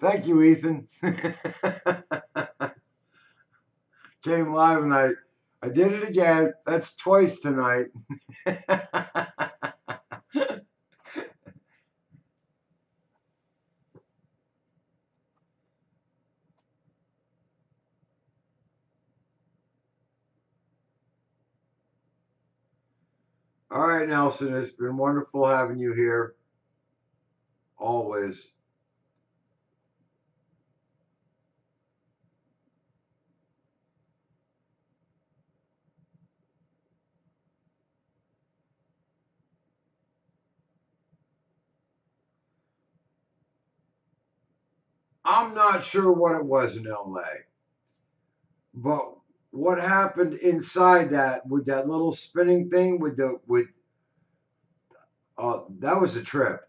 Thank you, Ethan. Came live and I did it again. That's twice tonight. All right, Nelson, it's been wonderful having you here. Always. I'm not sure what it was in LA, but what happened inside that with that little spinning thing with that was a trip.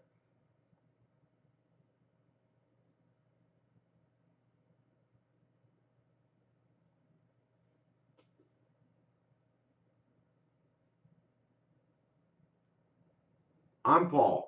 I'm Paul.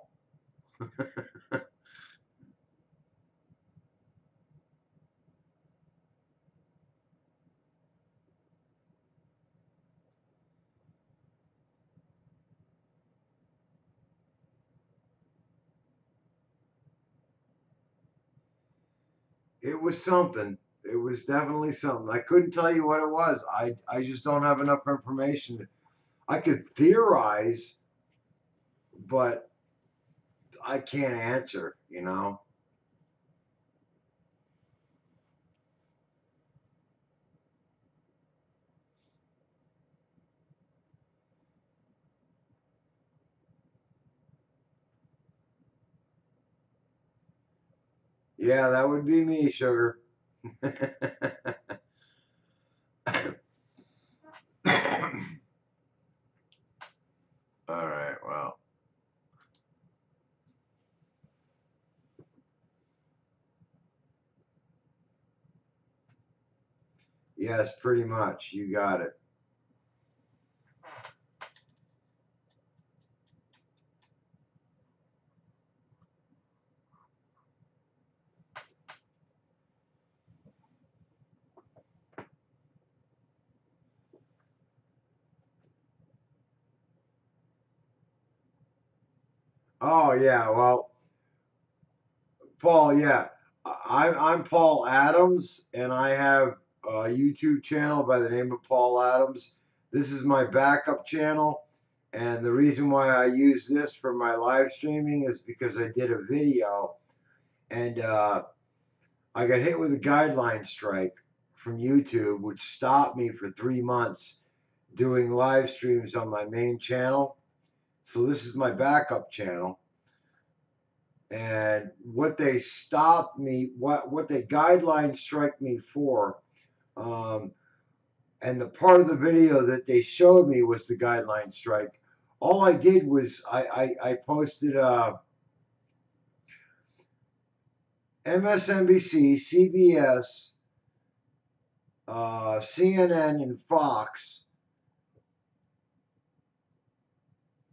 It was something. It was definitely something. I couldn't tell you what it was. I just don't have enough information. I could theorize, but I can't answer, you know? Yeah, that would be me, sugar. All right, well, yes, pretty much. You got it. Oh, yeah, well, Paul, yeah. I'm Paul Adams, and I have a YouTube channel by the name of Paul Adams. This is my backup channel, and the reason why I use this for my live streaming is because I did a video, and I got hit with a guideline strike from YouTube, which stopped me for 3 months doing live streams on my main channel. So this is my backup channel. And what they stopped me, what they guideline strike me for, um, and the part of the video that they showed me was the guideline strike. All I did was I posted MSNBC, CBS, CNN, and Fox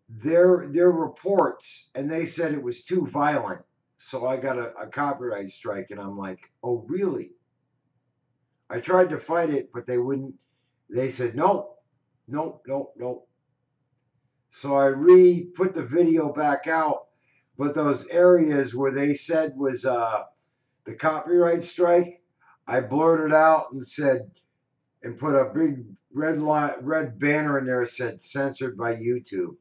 their reports, and they said it was too violent. So I got a copyright strike, and I'm like, oh really? I tried to fight it, but they wouldn't. They said nope, nope, nope, nope. So I put the video back out, but those areas where they said was the copyright strike, I blurted out and said and put a big red banner in there that said censored by YouTube.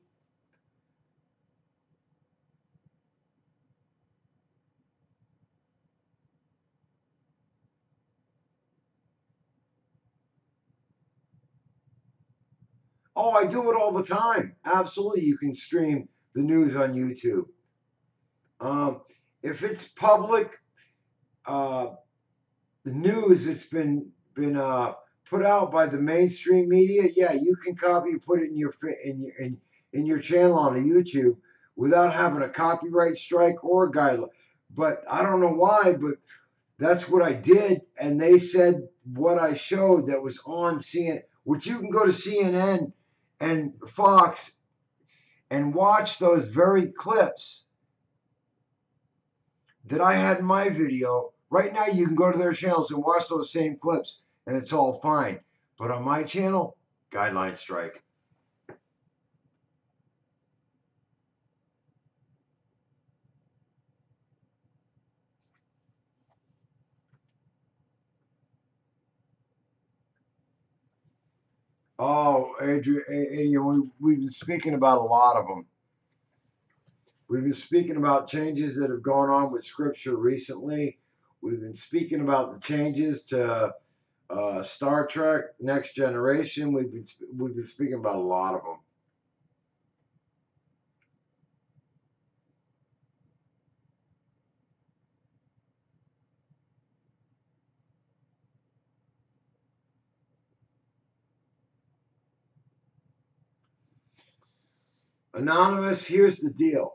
Oh, I do it all the time. Absolutely, you can stream the news on YouTube. Um, if it's public, uh, the news that's been put out by the mainstream media, yeah, you can copy and put it in your channel on YouTube without having a copyright strike or a guideline. But I don't know why, but that's what I did, and they said what I showed that was on CNN, which you can go to CNN and Fox and watch those very clips that I had in my video Right now, you can go to their channels and watch those same clips, and it's all fine. But on my channel, guideline strike. Oh, Adrian, we've been speaking about a lot of them. We've been speaking about changes that have gone on with Scripture recently. We've been speaking about the changes to Star Trek, Next Generation. We've been speaking about a lot of them. Anonymous, here's the deal.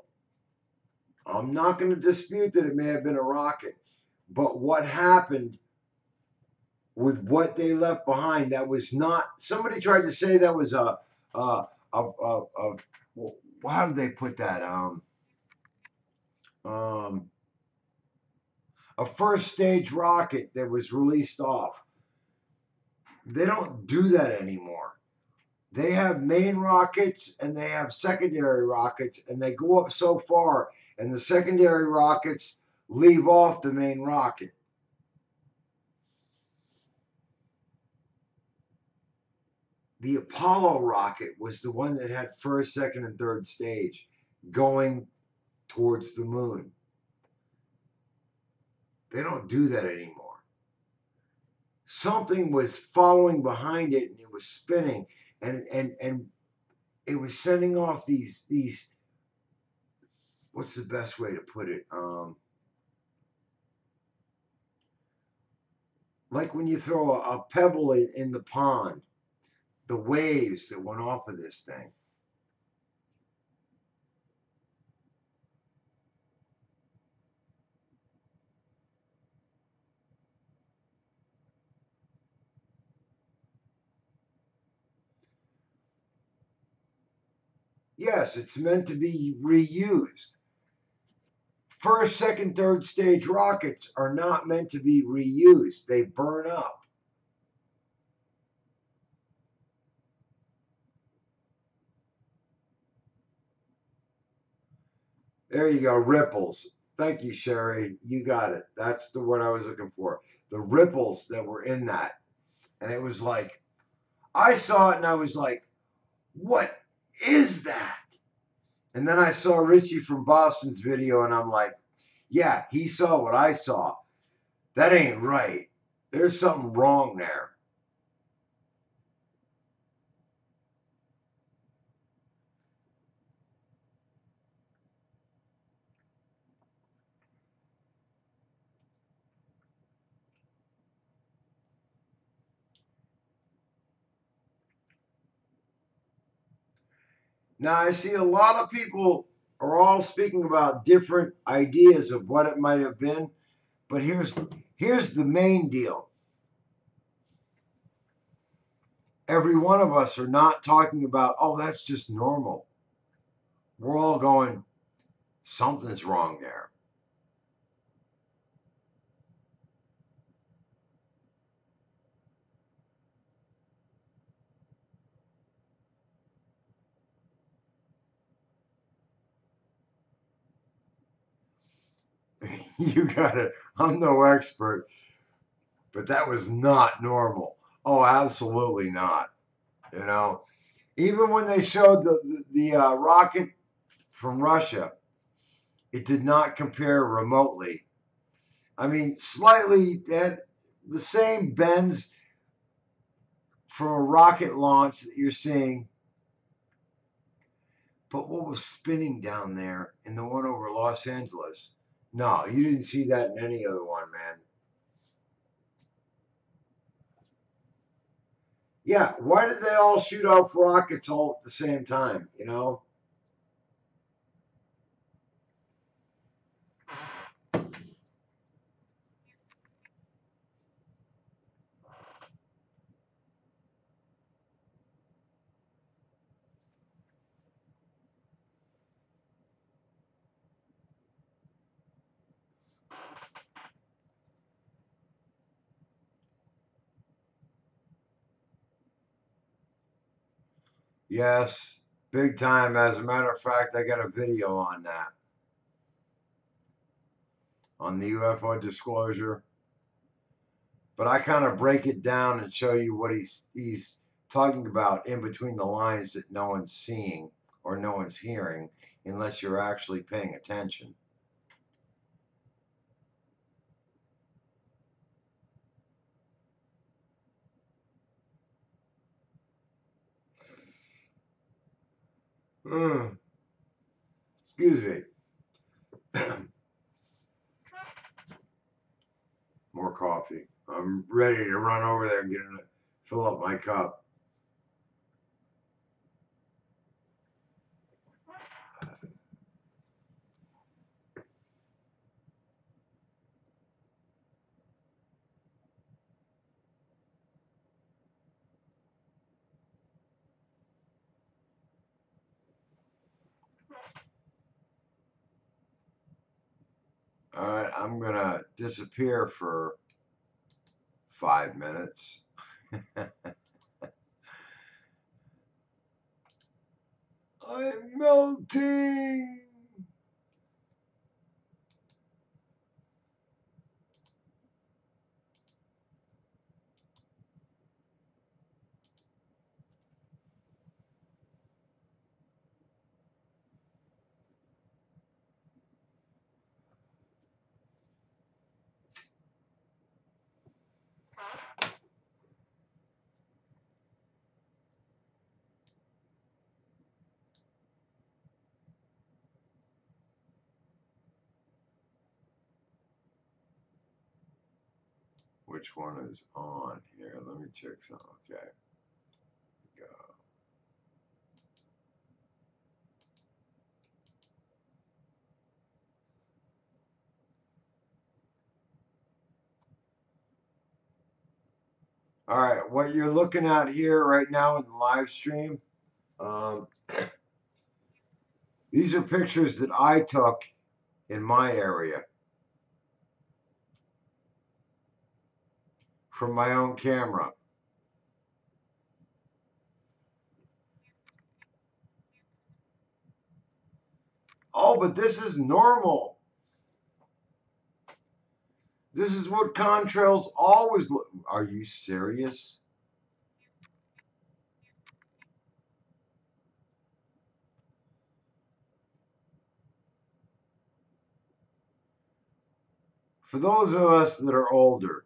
I'm not going to dispute that it may have been a rocket, but what happened with what they left behind, that was not. Somebody tried to say that was a how did they put that? Um, a first stage rocket that was released off. They don't do that anymore. They have main rockets and they have secondary rockets, and they go up so far, and the secondary rockets leave off the main rocket. The Apollo rocket was the one that had first, second, and third stage going towards the moon. They don't do that anymore. Something was following behind it, and it was spinning, and it was sending off these. What's the best way to put it? Like when you throw a pebble in the pond, the waves that went off of this thing. Yes, it's meant to be reused. First, second, third stage rockets are not meant to be reused. They burn up. There you go, ripples. Thank you, Sherry. You got it. That's the word I was looking for. The ripples that were in that. And it was like, I saw it and I was like, what is that? And then I saw Richie from Boston's video and I'm like, yeah, he saw what I saw. That ain't right. There's something wrong there. Now I see a lot of people are all speaking about different ideas of what it might have been, but here's the main deal. Every one of us are not talking about, oh, that's just normal. We're all going, something's wrong there. You got it. I'm no expert, but that was not normal. Oh, absolutely not. You know, even when they showed the rocket from Russia, it did not compare remotely. I mean, slightly had the same bends from a rocket launch that you're seeing, but what was spinning down there in the one over Los Angeles? No, you didn't see that in any other one, man. Yeah, why did they all shoot off rockets all at the same time? You know? Yes, big time. As a matter of fact, I got a video on that, on the UFO disclosure. But I kind of break it down and show you what he's talking about in between the lines that no one's seeing or no one's hearing unless you're actually paying attention. Mm, excuse me. More coffee. I'm ready to run over there and fill up my cup. All right, I'm gonna disappear for 5 minutes. I'm melting. Which one is on here? Let me check some. Okay. Go. All right, what you're looking at here right now in the live stream, um, these are pictures that I took in my area from my own camera. Oh, but this is normal. This is what contrails always look. Are you serious? For those of us that are older,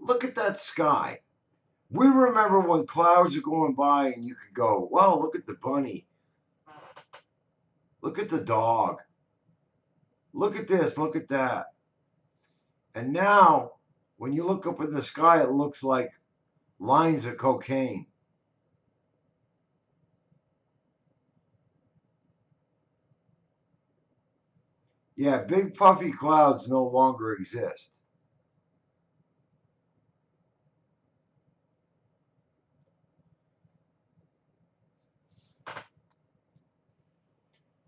look at that sky. We remember when clouds are going by and you could go, well, look at the bunny. Look at the dog. Look at this. Look at that. And now, when you look up in the sky, it looks like lines of cocaine. Yeah, big puffy clouds no longer exist.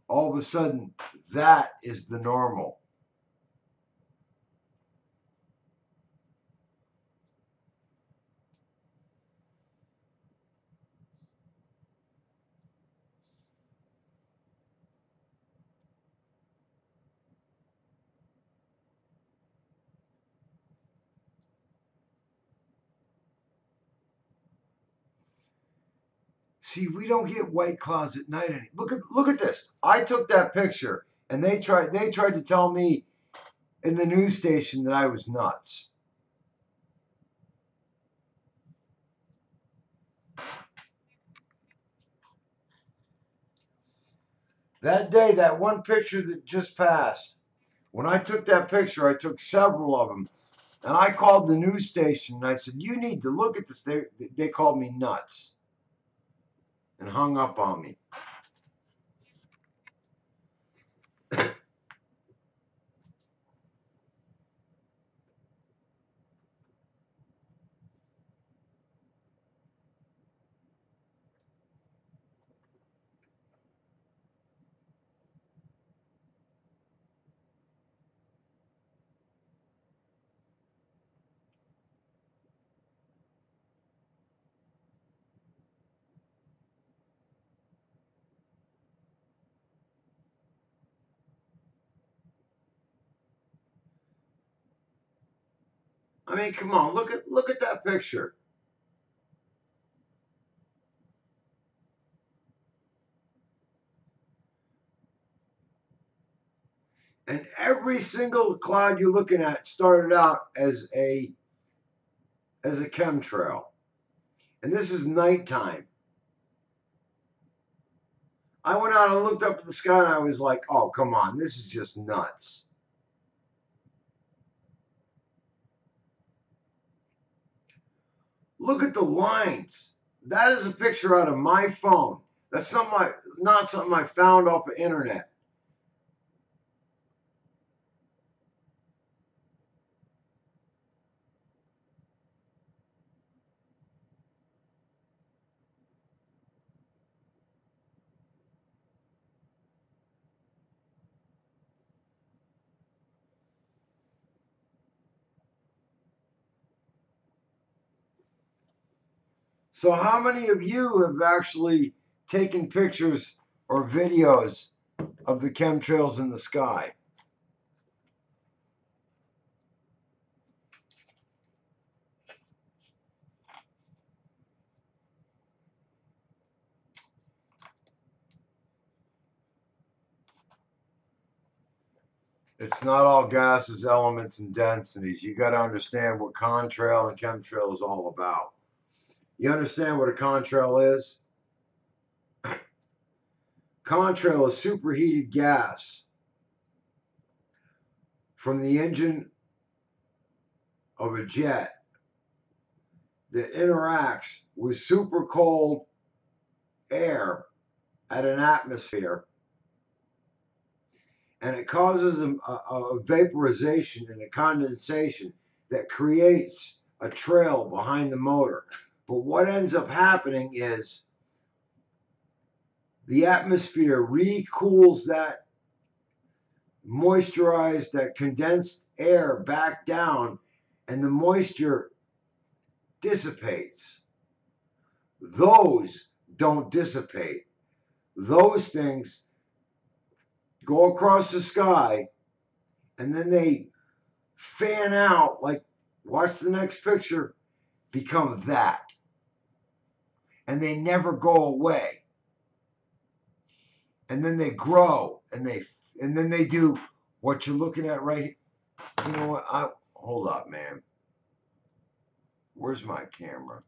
All of a sudden, that is the normal. See, we don't get white clouds at night anymore. Look at this. I took that picture, and they tried to tell me in the news station that I was nuts. That day, that one picture that just passed, when I took that picture, I took several of them, and I called the news station and I said, "You need to look at this." They called me nuts and hung up on me. I mean, come on, look at that picture. And every single cloud you're looking at started out as a chemtrail. And this is nighttime. I went out and looked up at the sky and I was like, oh, come on, this is just nuts. Look at the lines. That is a picture out of my phone. That's not something I found off the internet. So how many of you have actually taken pictures or videos of the chemtrails in the sky? It's not all gases, elements, and densities. You got to understand what contrail and chemtrail is all about. You understand what a contrail is? Contrail is superheated gas from the engine of a jet that interacts with super cold air at an atmosphere, and it causes a vaporization and a condensation that creates a trail behind the motor. But what ends up happening is the atmosphere recools that moisturized, that condensed air back down, and the moisture dissipates. Those don't dissipate. Those things go across the sky and then they fan out, like, watch the next picture, become that. And they never go away. And then they grow and then they do what you're looking at right here. You know what? Hold up, man. Where's my camera?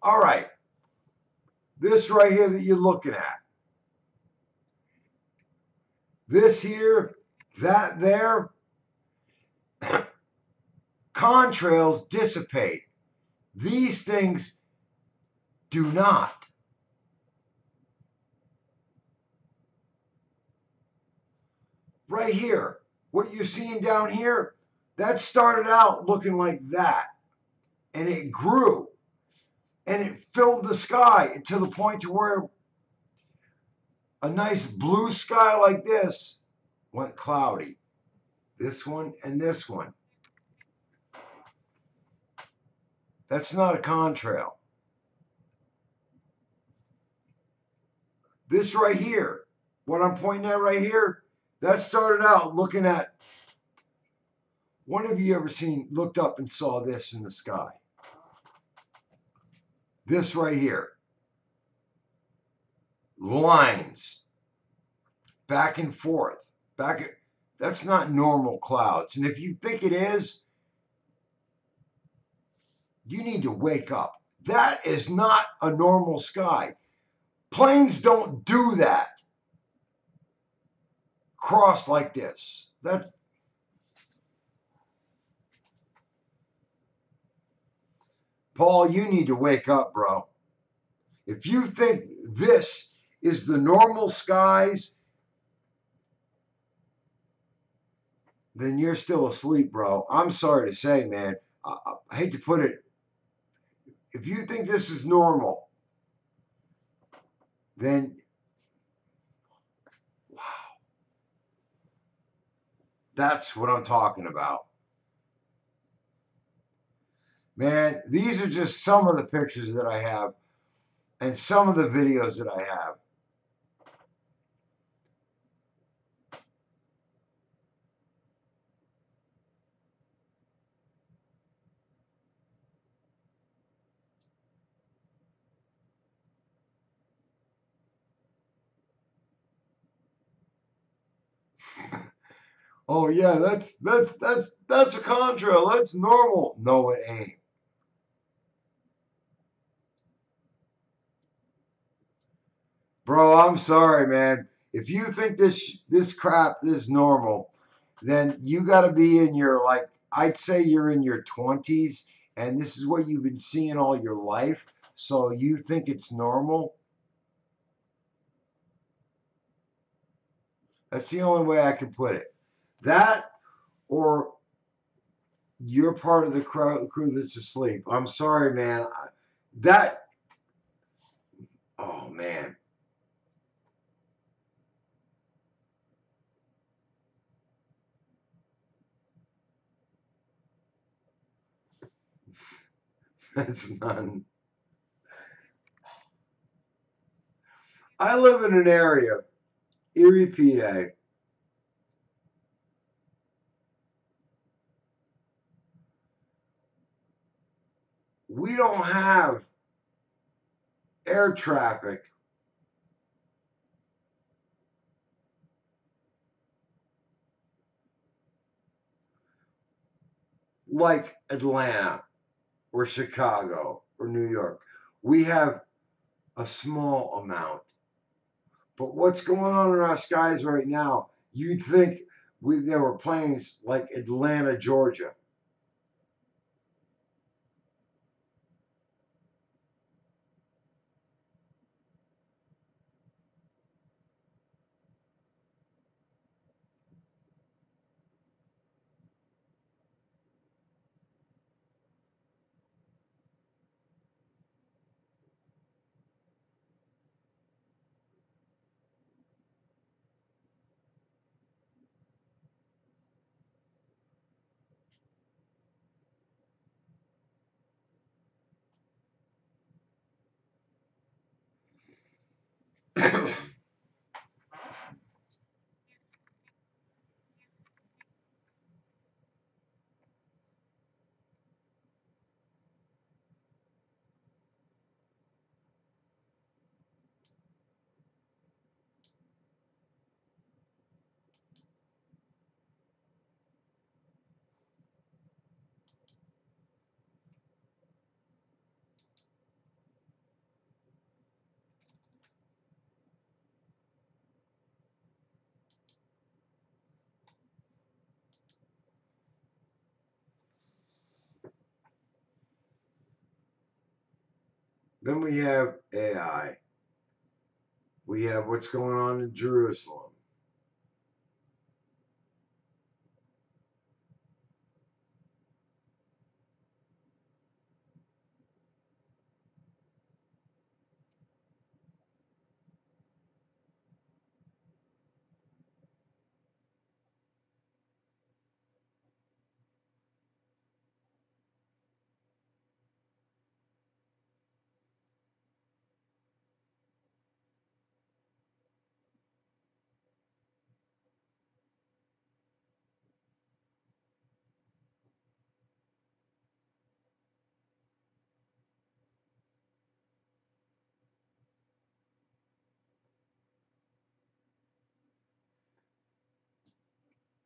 All right. This right here that you're looking at. This here, that there, contrails dissipate. These things do not. Right here, what you're seeing down here, that started out looking like that. And it grew. And it filled the sky to the point to where a nice blue sky like this went cloudy. This one and this one. That's not a contrail. This right here, what I'm pointing at right here, that started out looking at, one of you ever looked up and saw this in the sky? This right here. Lines. Back and forth. That's not normal clouds. And if you think it is, you need to wake up. That is not a normal sky. Planes don't do that. Cross like this. Paul, you need to wake up, bro. If you think this is the normal skies, then you're still asleep, bro. I'm sorry to say, man. I hate to put it. If you think this is normal, then wow. That's what I'm talking about. Man, these are just some of the pictures that I have and some of the videos that I have. Oh yeah, that's a contrail. That's normal. No, it ain't. Bro, I'm sorry, man. If you think this crap is normal, then you got to be in your like I'd say you're in your 20s and this is what you've been seeing all your life. So you think it's normal? That's the only way I can put it. That or you're part of the crew that's asleep. I'm sorry, man. That oh man. That's none. I live in an area, Erie, PA. We don't have air traffic like Atlanta or Chicago or New York. We have a small amount. But what's going on in our skies right now? You'd think there were planes like Atlanta, Georgia. Then we have AI. We have what's going on in Jerusalem.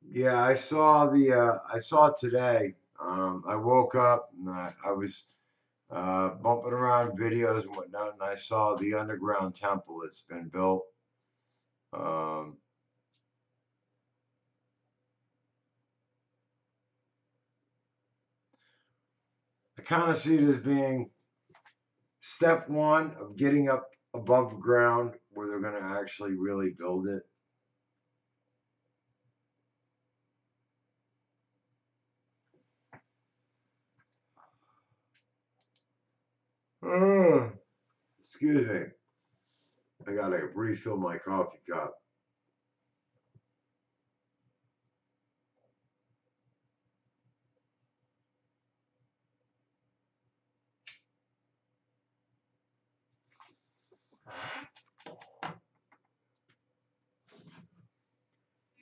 Yeah, I saw it today. I woke up and I was bumping around videos and whatnot, and I saw the underground temple that's been built. Um, I kind of see it as being step one of getting up above ground where they're going to actually really build it. Uh, excuse me. I gotta refill my coffee cup.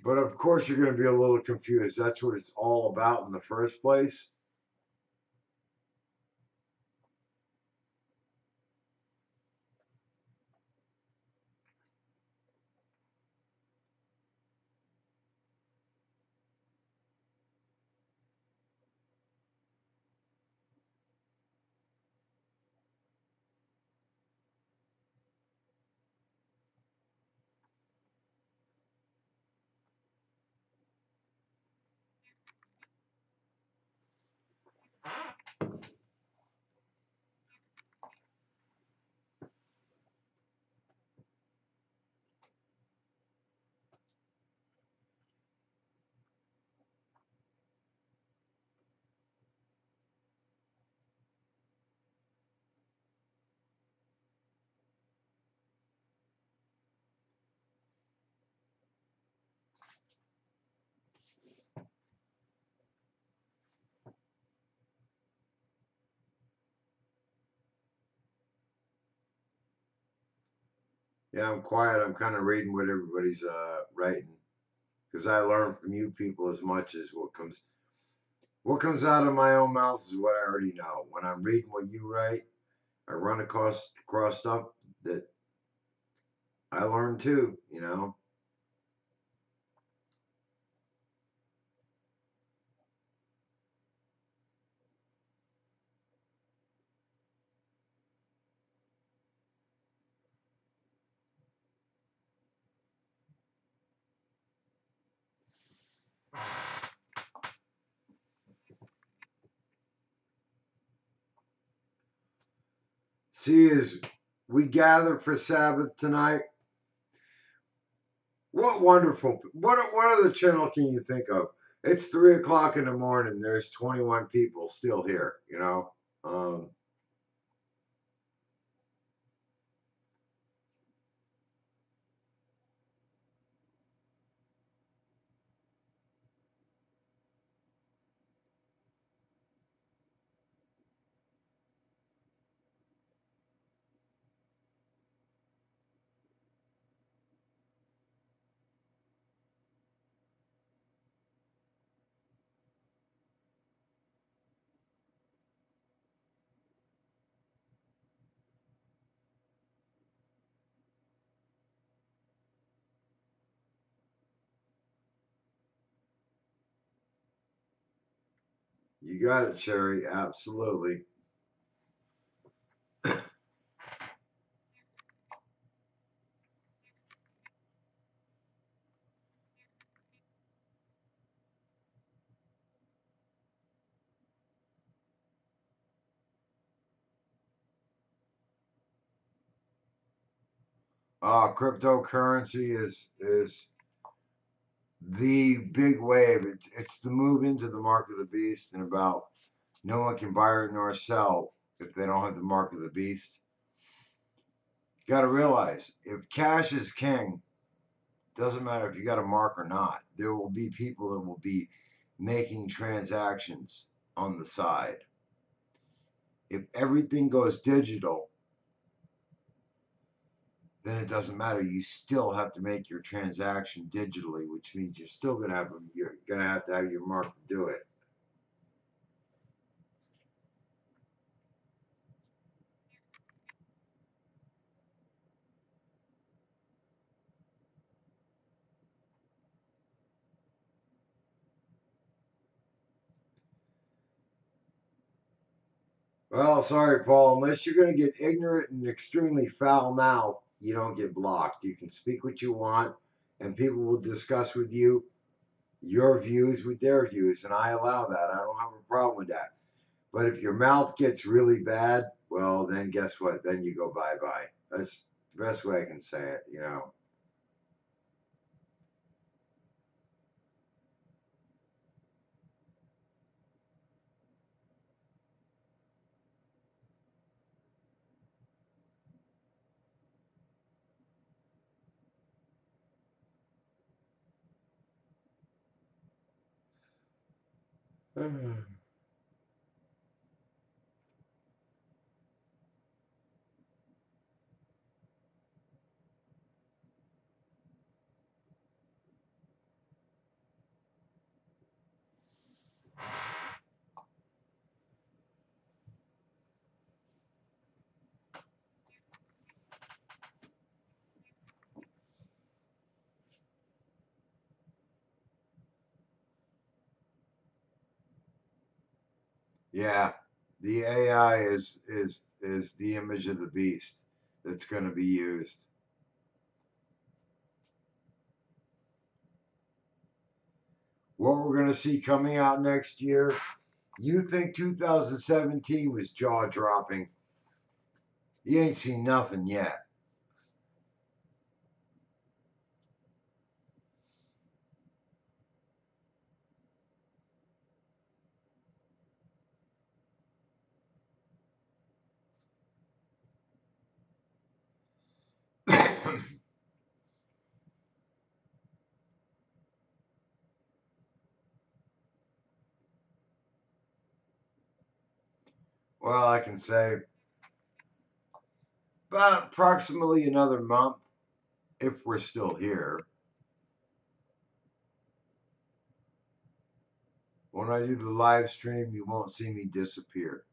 But of course, you're going to be a little confused. That's what it's all about in the first place. Yeah, I'm quiet. I'm kind of reading what everybody's writing because I learn from you people as much as what comes out of my own mouth is what I already know. When I'm reading what you write, I run across stuff that I learned too. See, as we gather for Sabbath tonight, what wonderful! What other channel can you think of? It's 3 o'clock in the morning. There's 21 people still here. Um, you got it, Sherry. Absolutely. Cryptocurrency is the big wave. It's the move into the mark of the beast, and about no one can buy it nor sell if they don't have the mark of the beast. You got to realize if cash is king, doesn't matter if you got a mark or not. There will be people that will be making transactions on the side. If everything goes digital, then it doesn't matter. You still have to make your transaction digitally, which means you're gonna have to have your mark to do it. Well, sorry, Paul. Unless you're gonna get ignorant and extremely foul mouthed, you don't get blocked. You can speak what you want, and people will discuss with you your views with their views, and I allow that. I don't have a problem with that. But if your mouth gets really bad, well, then guess what? Then you go bye bye. That's the best way I can say it. Yeah, the AI is the image of the beast that's going to be used. What we're going to see coming out next year, you think 2017 was jaw dropping? You ain't seen nothing yet. Well, I can say about approximately another month. if we're still here. When I do the live stream, you won't see me disappear.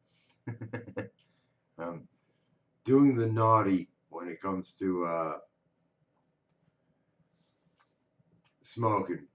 I'm doing the naughty when it comes to smoking.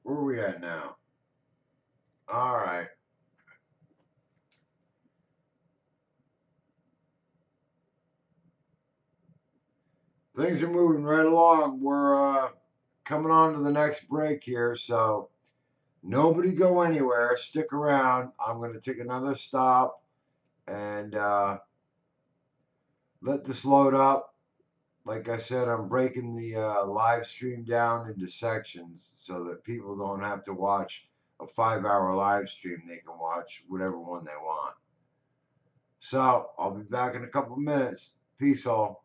Where are we at now? All right. Things are moving right along. We're coming on to the next break here, so nobody go anywhere. Stick around. I'm going to take another stop and let this load up. Like I said, I'm breaking the live stream down into sections so that people don't have to watch a 5-hour live stream. They can watch whatever one they want. So I'll be back in a couple minutes. Peace all.